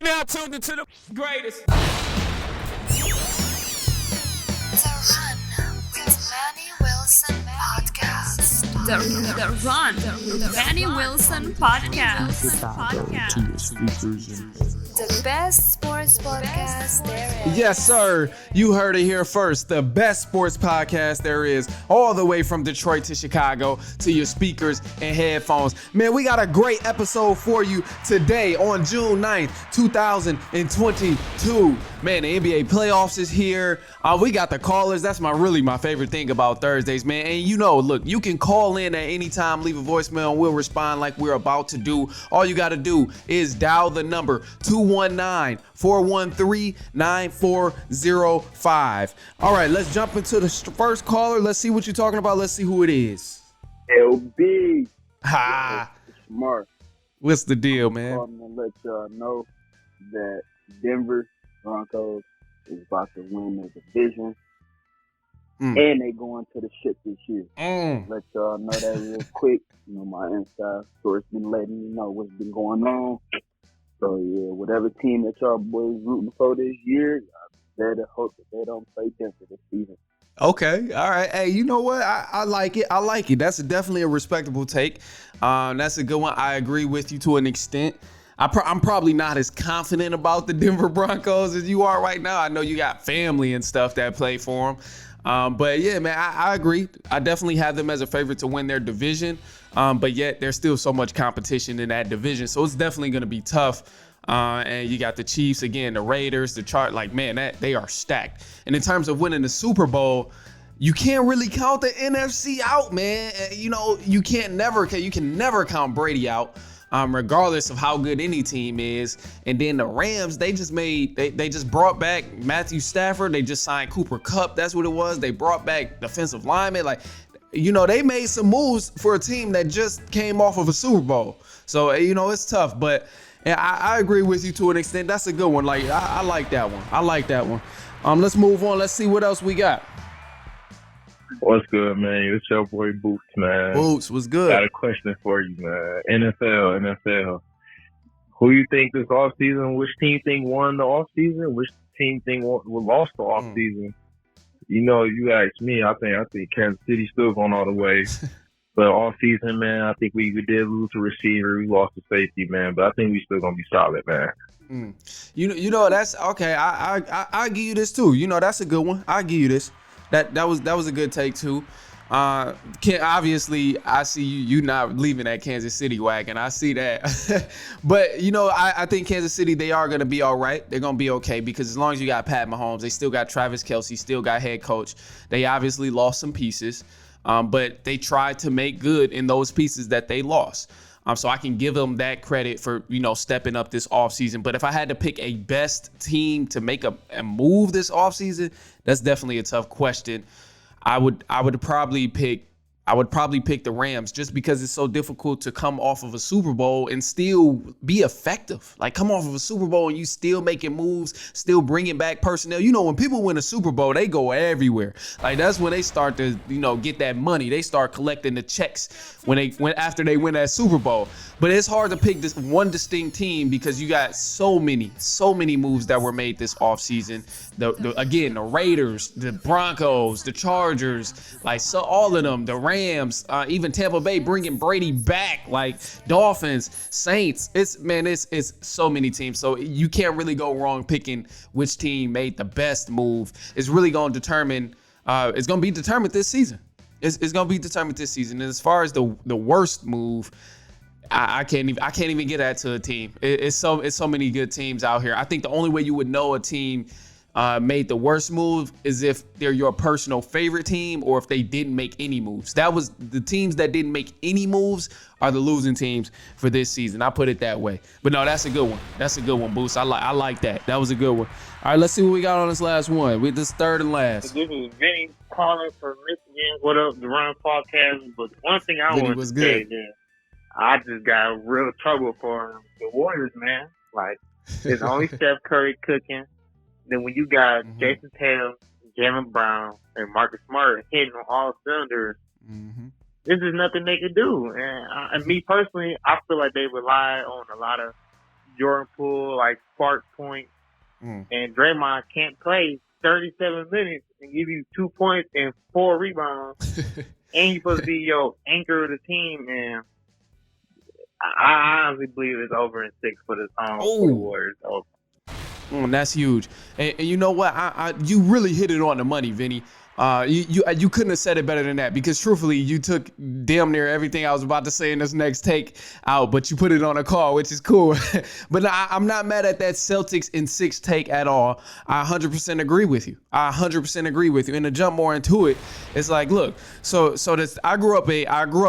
Now tuned into the greatest. The Run with Manny Wilson podcast. The Run with Manny Wilson podcast. The best sports podcast there is. Yes, sir. You heard it here first. The best sports podcast there is, all the way from Detroit to Chicago to your speakers and headphones. Man, we got a great episode for you today on June 9th, 2022. Man, the NBA playoffs is here. We got the callers. That's my favorite thing about Thursdays, man. And you know, look, you can call in at any time, leave a voicemail, and we'll respond like we're about to do. All you got to do is dial the number 219-413-9405. All right, let's jump into the first caller. Let's see what you're talking about. Let's see who it is. LB. Ha! Smart. What's the deal, man? I'm going to let y'all know that Denver Broncos is about to win the division. And they going to the ship this year. Let y'all know that real quick. You know, my inside source been letting me know what's been going on. So, yeah, whatever team that y'all boys rooting for this year, I better hope that they don't play Denver this season. Okay, all right. Hey, you know what? I like it. I like it. That's definitely a respectable take. That's a good one. I agree with you to an extent. I'm probably not as confident about the Denver Broncos as you are right now. I know you got family and stuff that play for them. But yeah, man, I agree. I definitely have them as a favorite to win their division. But yet there's still so much competition in that division. So it's definitely going to be tough. And you got the Chiefs again, the Raiders, the chart. Like, man, they are stacked. And in terms of winning the Super Bowl, you can't really count the NFC out, man. You know, you can never count Brady out. Regardless of how good any team is. And then the Rams, they just brought back Matthew Stafford. They just signed Cooper Kupp. That's what it was. They brought back defensive linemen. Like, you know, they made some moves for a team that just came off of a Super Bowl. So, you know, it's tough. But I agree with you to an extent. That's a good one. Like, I like that one. I like that one. Let's move on. Let's see what else we got. What's good, man? It's your boy Boots, man. Boots, what's good? Got a question for you, man. NFL. Who you think this offseason? Which team think won the offseason? Which team think lost the offseason? You know, you asked me. I think Kansas City still going all the way. But offseason, man, I think we did lose a receiver. We lost a safety, man. But I think we still gonna be solid, man. You know that's okay. I give you this too. You know, that's a good one. I give you this. That was a good take too. Obviously, I see you not leaving that Kansas City wagon. I see that. But, you know, I think Kansas City, they are going to be all right. They're going to be okay because as long as you got Pat Mahomes, they still got Travis Kelce, still got head coach. They obviously lost some pieces, but they tried to make good in those pieces that they lost. So I can give them that credit for, you know, stepping up this offseason. But if I had to pick a best team to make a move this offseason, that's definitely a tough question. I would probably pick the Rams just because it's so difficult to come off of a Super Bowl and still be effective. Like, come off of a Super Bowl and you still making moves, still bringing back personnel. You know, when people win a Super Bowl, they go everywhere. Like, that's when they start to, you know, get that money. They start collecting the checks after they win that Super Bowl. But it's hard to pick this one distinct team because you got so many moves that were made this offseason. Again, the Raiders, the Broncos, the Chargers, like, so all of them, the Rams, even Tampa Bay bringing Brady back, like Dolphins, Saints. It's so many teams. So you can't really go wrong picking which team made the best move. It's really going to determine. It's going to be determined this season. It's going to be determined this season. And as far as the worst move, I can't even get that to a team. It's so many good teams out here. I think the only way you would know a team made the worst move is if they're your personal favorite team or if they didn't make any moves. That was the teams that didn't make any moves are the losing teams for this season. I put it that way. But no, that's a good one. That's a good one, Boost. I like that. That was a good one. All right, let's see what we got on this last one. With this third and last. This is Vinny calling from Michigan. What up, the Run Podcast? But one thing I want to say, man, I just got real trouble for the Warriors, man. Like, it's only Steph Curry cooking. Then when you got Jason Tatum, Jalen Brown, and Marcus Smart hitting on all cylinders, this is nothing they could do. And me personally, I feel like they rely on a lot of Jordan Poole, like spark point, and Draymond can't play 37 minutes and give you 2 points and 4 rebounds, and you're supposed to be your anchor of the team, and I honestly believe it's over in 6 for the Warriors. That's huge. And you know what? You really hit it on the money, Vinny. You couldn't have said it better than that, because truthfully, you took damn near everything I was about to say in this next take out, but you put it on a call, which is cool. But I'm not mad at that Celtics in 6 take at all. I 100% agree with you. And to jump more into it, it's like, look, so this, I grew up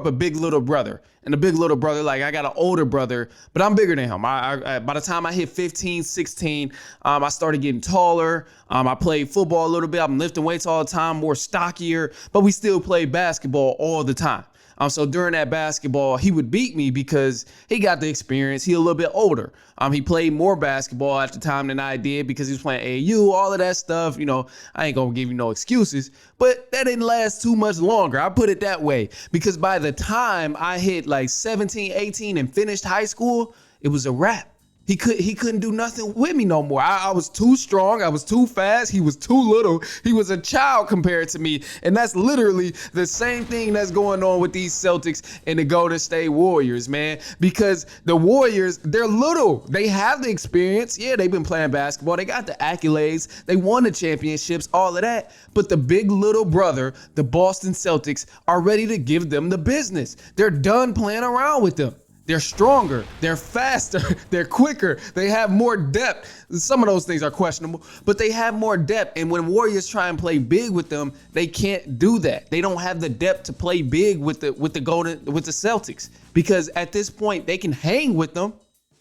a big little brother. And the big little brother, like, I got an older brother, but I'm bigger than him. I by the time I hit 15, 16, I started getting taller. I played football a little bit. I'm lifting weights all the time, more stockier, but we still play basketball all the time. So during that basketball, he would beat me because he got the experience. He a little bit older. He played more basketball at the time than I did because he was playing AAU, all of that stuff. You know, I ain't gonna give you no excuses, but that didn't last too much longer. I put it that way, because by the time I hit like 17, 18 and finished high school, it was a wrap. He couldn't do nothing with me no more. I was too strong. I was too fast. He was too little. He was a child compared to me. And that's literally the same thing that's going on with these Celtics and the Golden State Warriors, man. Because the Warriors, they're little. They have the experience. Yeah, they've been playing basketball. They got the accolades. They won the championships, all of that. But the big little brother, the Boston Celtics, are ready to give them the business. They're done playing around with them. They're stronger, they're faster, they're quicker, they have more depth. Some of those things are questionable, but they have more depth. And when Warriors try and play big with them, they can't do that. They don't have the depth to play big with the Celtics, because at this point they can hang with them.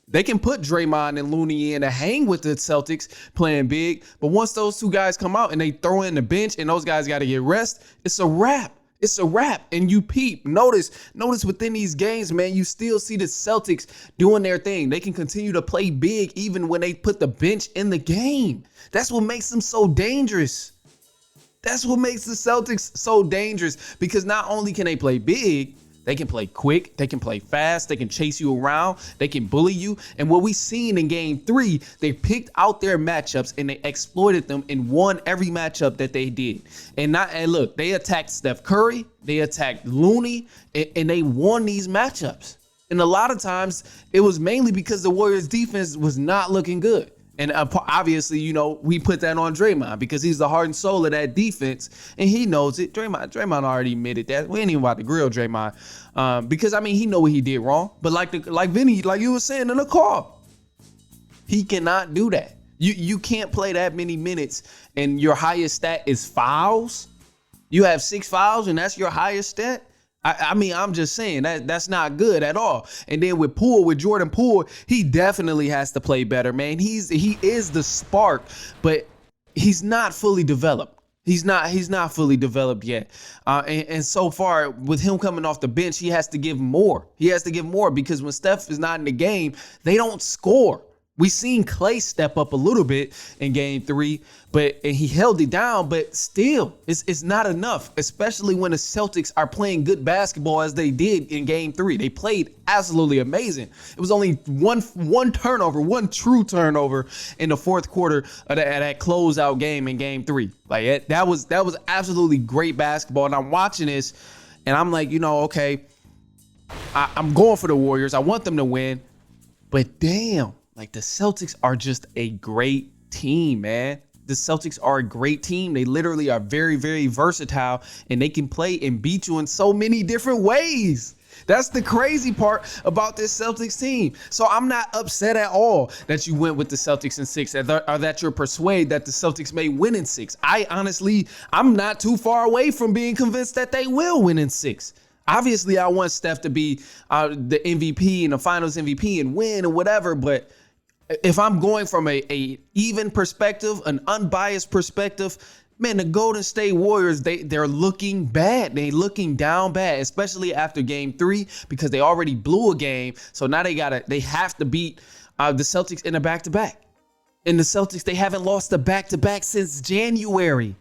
They can put Draymond and Looney in to hang with the Celtics playing big. But once those two guys come out and they throw in the bench and those guys got to get rest, it's a wrap. It's a wrap. And you peep. Notice within these games, man, you still see the Celtics doing their thing. They can continue to play big even when they put the bench in the game. That's what makes them so dangerous. That's what makes the Celtics so dangerous, because not only can they play big, they can play quick, they can play fast, they can chase you around, they can bully you. And what we seen in game 3, they picked out their matchups and they exploited them and won every matchup that they did. And look, they attacked Steph Curry, they attacked Looney, and they won these matchups. And a lot of times it was mainly because the Warriors defense was not looking good. And obviously, you know, we put that on Draymond because he's the heart and soul of that defense, and he knows it. Draymond already admitted that. We ain't even about to grill Draymond because, I mean, he know what he did wrong. But like Vinny, like you were saying in the call, he cannot do that. You can't play that many minutes and your highest stat is fouls. You have 6 fouls and that's your highest stat. I mean, I'm just saying that's not good at all. And then with Jordan Poole, he definitely has to play better, man. He is the spark, but he's not fully developed. He's not fully developed yet. And so far, with him coming off the bench, he has to give more. He has to give more because when Steph is not in the game, they don't score. We seen Clay step up a little bit in game 3, and he held it down, but still, it's not enough, especially when the Celtics are playing good basketball as they did in game 3. They played absolutely amazing. It was only one true turnover in the fourth quarter of that closeout game in game 3. Like that was absolutely great basketball. And I'm watching this and I'm like, you know, okay, I'm going for the Warriors. I want them to win, but damn. Like, the Celtics are just a great team, man. The Celtics are a great team. They literally are very, very versatile, and they can play and beat you in so many different ways. That's the crazy part about this Celtics team. So I'm not upset at all that you went with the Celtics in 6, or that you're persuaded that the Celtics may win in 6. I'm not too far away from being convinced that they will win in 6. Obviously, I want Steph to be the MVP and the Finals MVP and win or whatever, but if I'm going from a even perspective, an unbiased perspective, man, the Golden State Warriors, they're looking bad. They're looking down bad, especially after game 3, because they already blew a game. So now they have to beat the Celtics in a back-to-back. And the Celtics, they haven't lost a back-to-back since January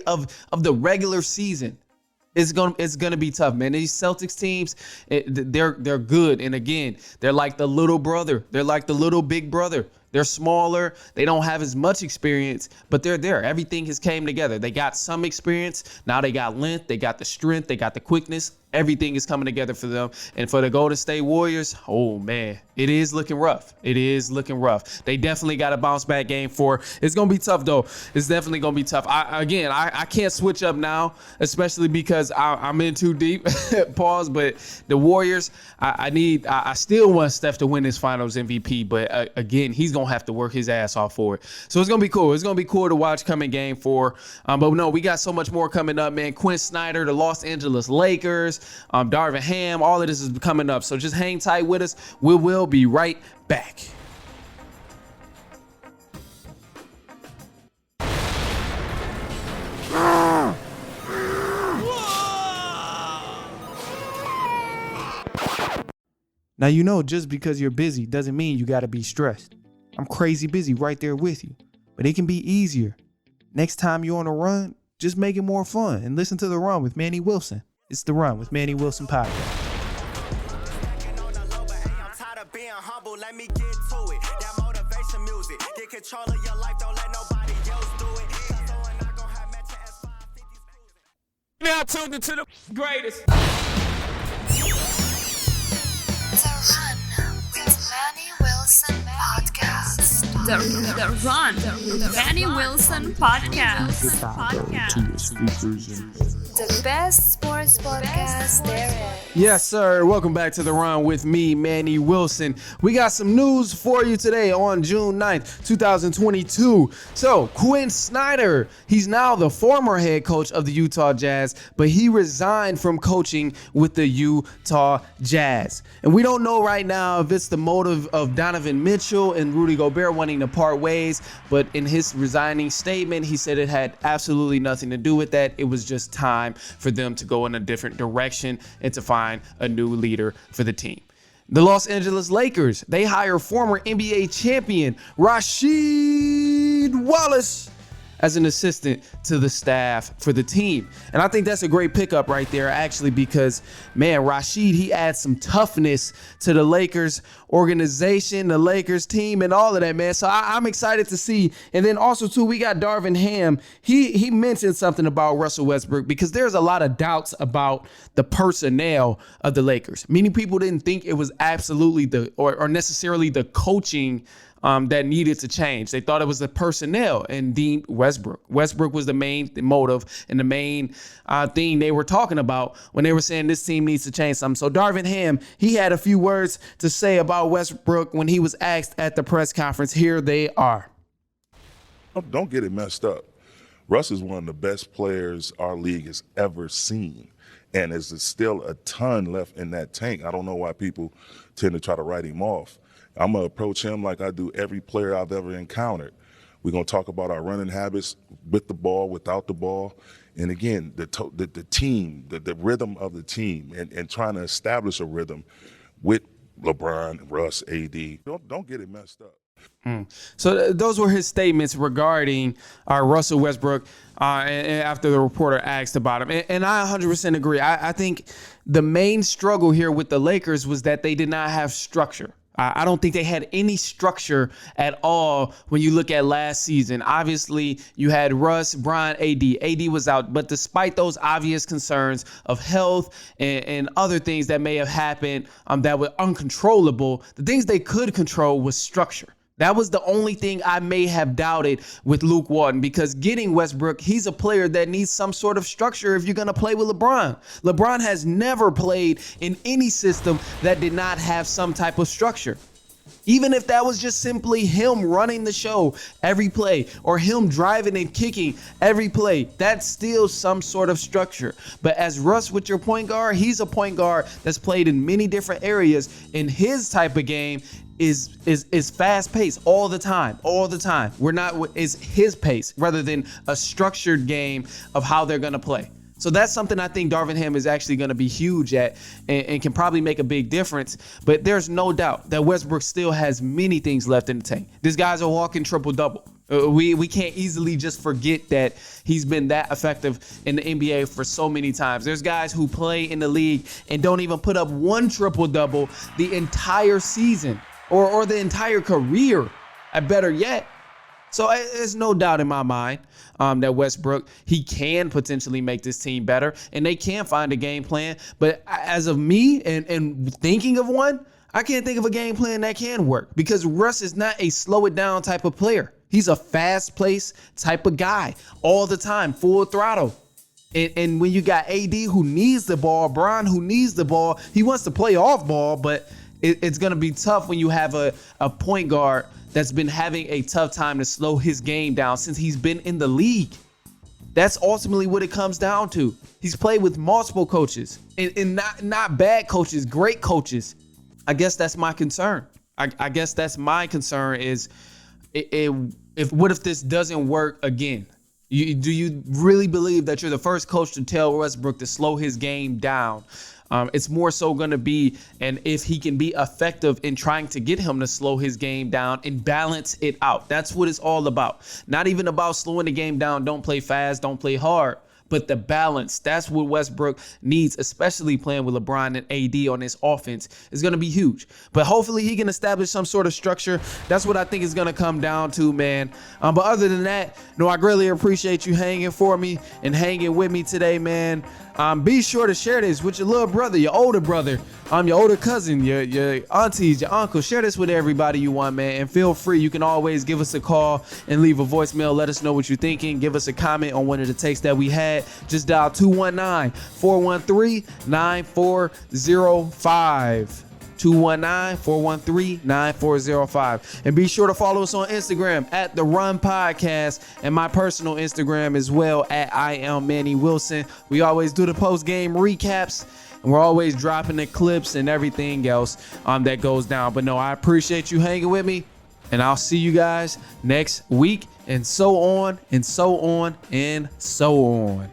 of the regular season. It's gonna be tough, man. These Celtics teams, they're good, and again, they're like the little brother. They're like the little big brother. They're smaller. They don't have as much experience, but they're there. Everything has came together. They got some experience. Now they got length. They got the strength. They got the quickness. Everything is coming together for them. And for the Golden State Warriors, oh, man, it is looking rough. It is looking rough. They definitely got a bounce back game for. It's going to be tough, though. It's definitely going to be tough. I can't switch up now, especially because I'm in too deep. Pause. But the Warriors, I still want Steph to win his finals MVP. But again, he's going to have to work his ass off for it. So it's going to be cool. It's going to be cool to watch coming game 4. But no, we got so much more coming up, man. Quinn Snyder, the Los Angeles Lakers, Darvin Ham, all of this is coming up. So just hang tight with us. We will be right back. Now, you know, just because you're busy doesn't mean you got to be stressed. I'm crazy busy right there with you, but it can be easier. Next time you're on a run, just make it more fun and listen to The Run with Manny Wilson. It's The Run with Manny Wilson podcast. Let me get to it. That motivation music. Get control of your life. Don't let nobody else do it. Now tuned into the greatest. The Run with Manny Wilson podcast. The Run with Manny Wilson podcast. The best sports podcast there is. Yes, sir. Welcome back to The Run with me, Manny Wilson. We got some news for you today on June 9th, 2022. So, Quinn Snyder, he's now the former head coach of the Utah Jazz, but he resigned from coaching with the Utah Jazz. And we don't know right now if it's the motive of Donovan Mitchell and Rudy Gobert wanting to part ways, but in his resigning statement, he said it had absolutely nothing to do with that. It was just time for them to go in a different direction and to find a new leader for the team. The Los Angeles Lakers, they hire former NBA champion Rasheed Wallace as an assistant to the staff for the team. And I think that's a great pickup right there, actually, because, man, Rasheed, he adds some toughness to the Lakers organization, the Lakers team, and all of that, man. So I'm excited to see. And then also, too, we got Darvin Ham. He mentioned something about Russell Westbrook because there's a lot of doubts about the personnel of the Lakers. Many people didn't think it was absolutely or necessarily the coaching that needed to change. They thought it was the personnel and deemed Westbrook. Westbrook was the main motive and the main thing they were talking about when they were saying this team needs to change something. So Darvin Ham, he had a few words to say about Westbrook when he was asked at the press conference. Here they are. Don't get it messed up. Russ is one of the best players our league has ever seen. And there's still a ton left in that tank. I don't know why people tend to try to write him off. I'm going to approach him like I do every player I've ever encountered. We're going to talk about our running habits with the ball, without the ball. And again, the team, the rhythm of the team and trying to establish a rhythm with LeBron, Russ, AD. Don't get it messed up. So those were his statements regarding Russell Westbrook after the reporter asked about him. And I 100% agree. I think the main struggle here with the Lakers was that they did not have structure. I don't think they had any structure at all when you look at last season. Obviously, you had Russ, Bron, AD. AD was out. But despite those obvious concerns of health and other things that may have happened that were uncontrollable, the things they could control was structure. That was the only thing I may have doubted with Luke Walton, because getting Westbrook, he's a player that needs some sort of structure if you're going to play with LeBron. LeBron has never played in any system that did not have some type of structure. Even if that was just simply him running the show every play or him driving and kicking every play, that's still some sort of structure. But as Russ with your point guard, he's a point guard that's played in many different areas, and his type of game is fast paced all the time. It's his pace rather than a structured game of how they're going to play. So that's something I think Darvin Ham is actually going to be huge at and can probably make a big difference. But there's no doubt that Westbrook still has many things left in the tank. This guy's a walking triple-double. We can't easily just forget that he's been that effective in the NBA for so many times. There's guys who play in the league and don't even put up one triple-double the entire season or the entire career, better yet. So there's no doubt in my mind that Westbrook, he can potentially make this team better, and they can find a game plan. But as of me and thinking of one, I can't think of a game plan that can work because Russ is not a slow it down type of player. He's a fast paced type of guy all the time, full throttle. And when you got AD who needs the ball, Bron who needs the ball, he wants to play off ball, but it's going to be tough when you have a point guard that's been having a tough time to slow his game down since he's been in the league. That's ultimately what it comes down to. He's played with multiple coaches and not bad coaches, great coaches. I guess that's my concern. I guess that's my concern is what if this doesn't work again? Do you really believe that you're the first coach to tell Westbrook to slow his game down? It's more so going to be, and if he can be effective in trying to get him to slow his game down and balance it out. That's what it's all about. Not even about slowing the game down. Don't play fast. Don't play hard. But the balance, that's what Westbrook needs, especially playing with LeBron and AD on his offense, is going to be huge. But hopefully he can establish some sort of structure. That's what I think is going to come down to, man. But other than that, I greatly appreciate you hanging for me and hanging with me today, man. Be sure to share this with your little brother, your older brother, your older cousin, your aunties, your uncle. Share this with everybody you want, man. And feel free. You can always give us a call and leave a voicemail. Let us know what you're thinking. Give us a comment on one of the takes that we had. Just dial 219-413-9405. 219-413-9405. And be sure to follow us on Instagram at The Run Podcast and my personal Instagram as well at I am Manny Wilson. We always do the post-game recaps and we're always dropping the clips and everything else that goes down. But no, I appreciate you hanging with me and I'll see you guys next week and so on and so on and so on.